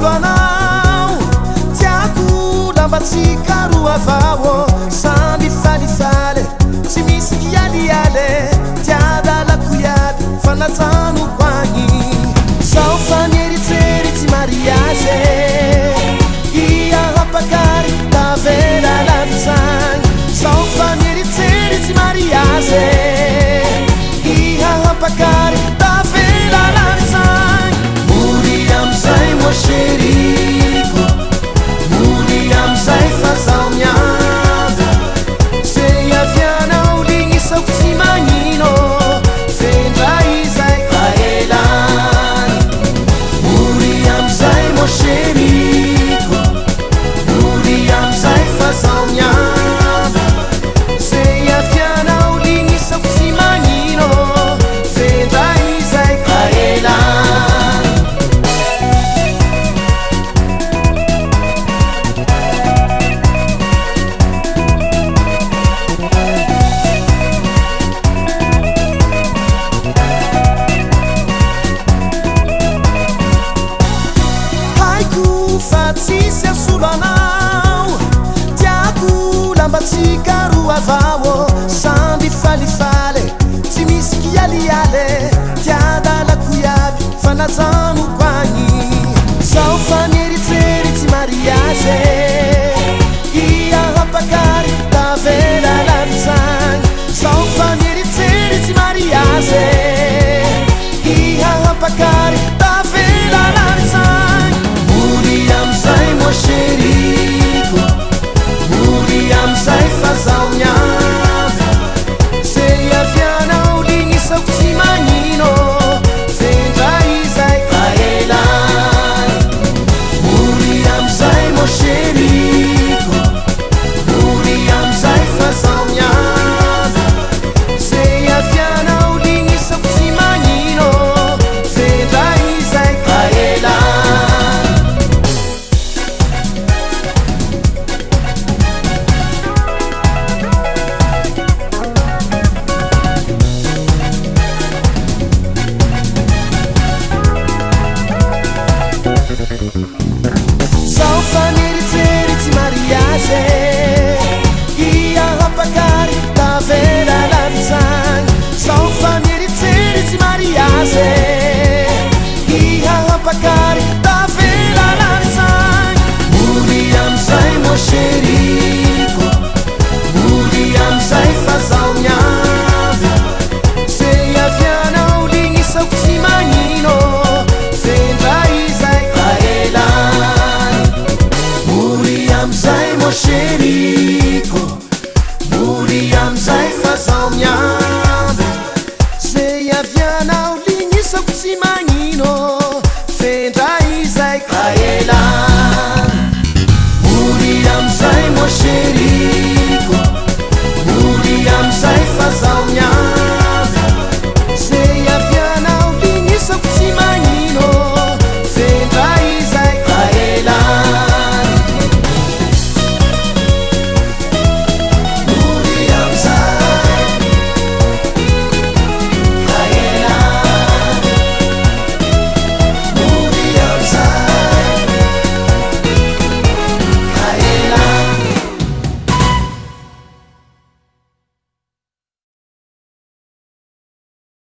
soloanao tiako lambatsika roa avao samby falifaly tsy misy kialiale tiadalako iaby fanatsanoko agny zao fanieritseritsy mariage iahapakary tavela lavitsagny zao fanieritseritsy mariage iahapakary tavela lavitsagny muri amzay mo sheriko muri amzay fa zao miava zay avianao lignisako tsy magnino fendra izay faelany muri amzay mo sheriko muri amzay fa zao miava zay avianao lignisako tsy magnino fendra izay faelany fatsisy asoloanao tiako lambatsika roa avao samby falifaly tsy misy kialiale tiadalako iaby fanatsanoko agny zao fanieritseritsy mariage iahapakary tavela lavitsagny zao fanieritseritsy mariage iahapakary tavela lavitsagny muri amzay mo sheriko muri amzay fa zao miava zay avianao lignisako tsy magnino fendra izay faelany muri amzay mo sheriko muri amzay fa zao miava zay avianao lignisako tsy magnino fendra izay faelany zao fanieritseritsy mariage iahapakary tavela lavitsagny zao fanieritseritsy mariage iahapakary tavela lavitsagny muri amzay mo sheriko muri amzay fa zao miava zay avianao lignisako tsy magnino fendra izay faelany muri amzay mo sheriko muri amzay fa zao miava zay avianao lignisako tsy magnino